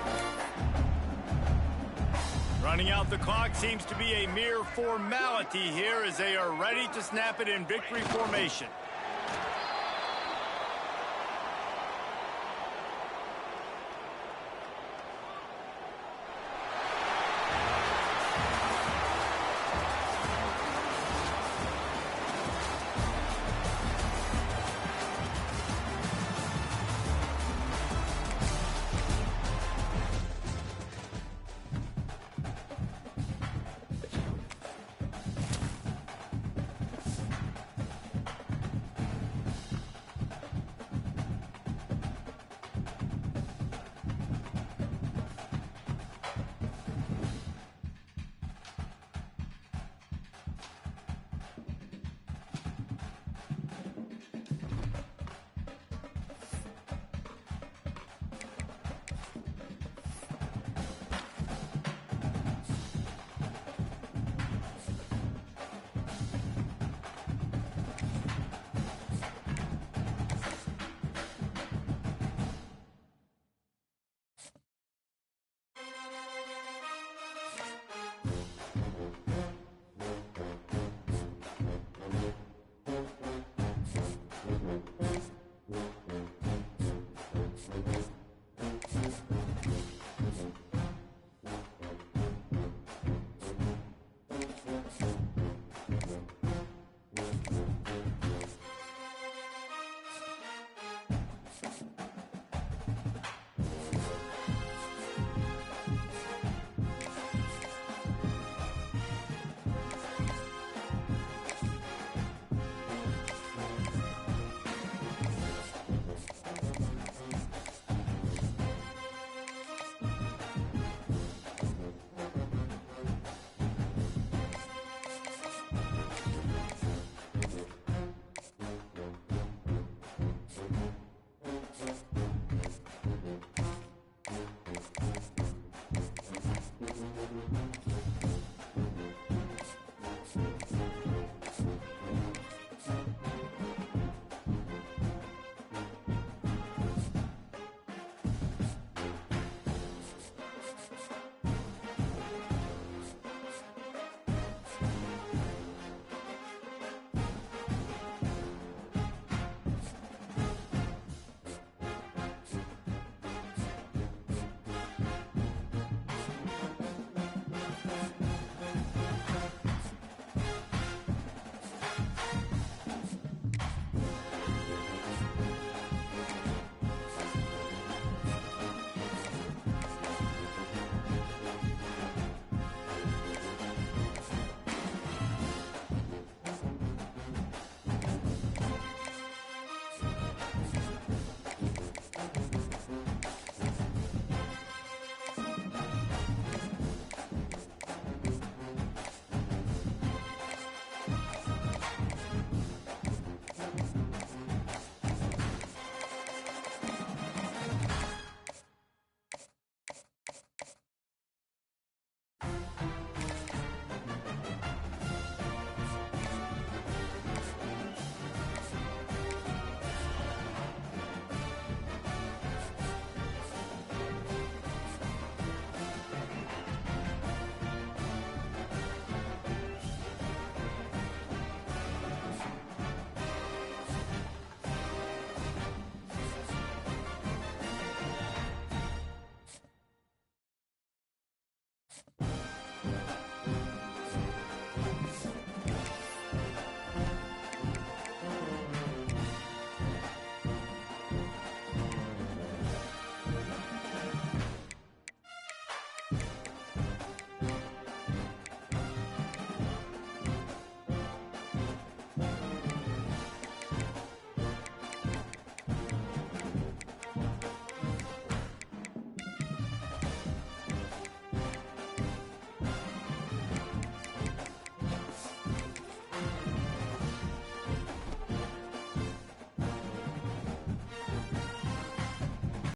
Running out the clock seems to be a mere formality here as they are ready to snap it in victory formation.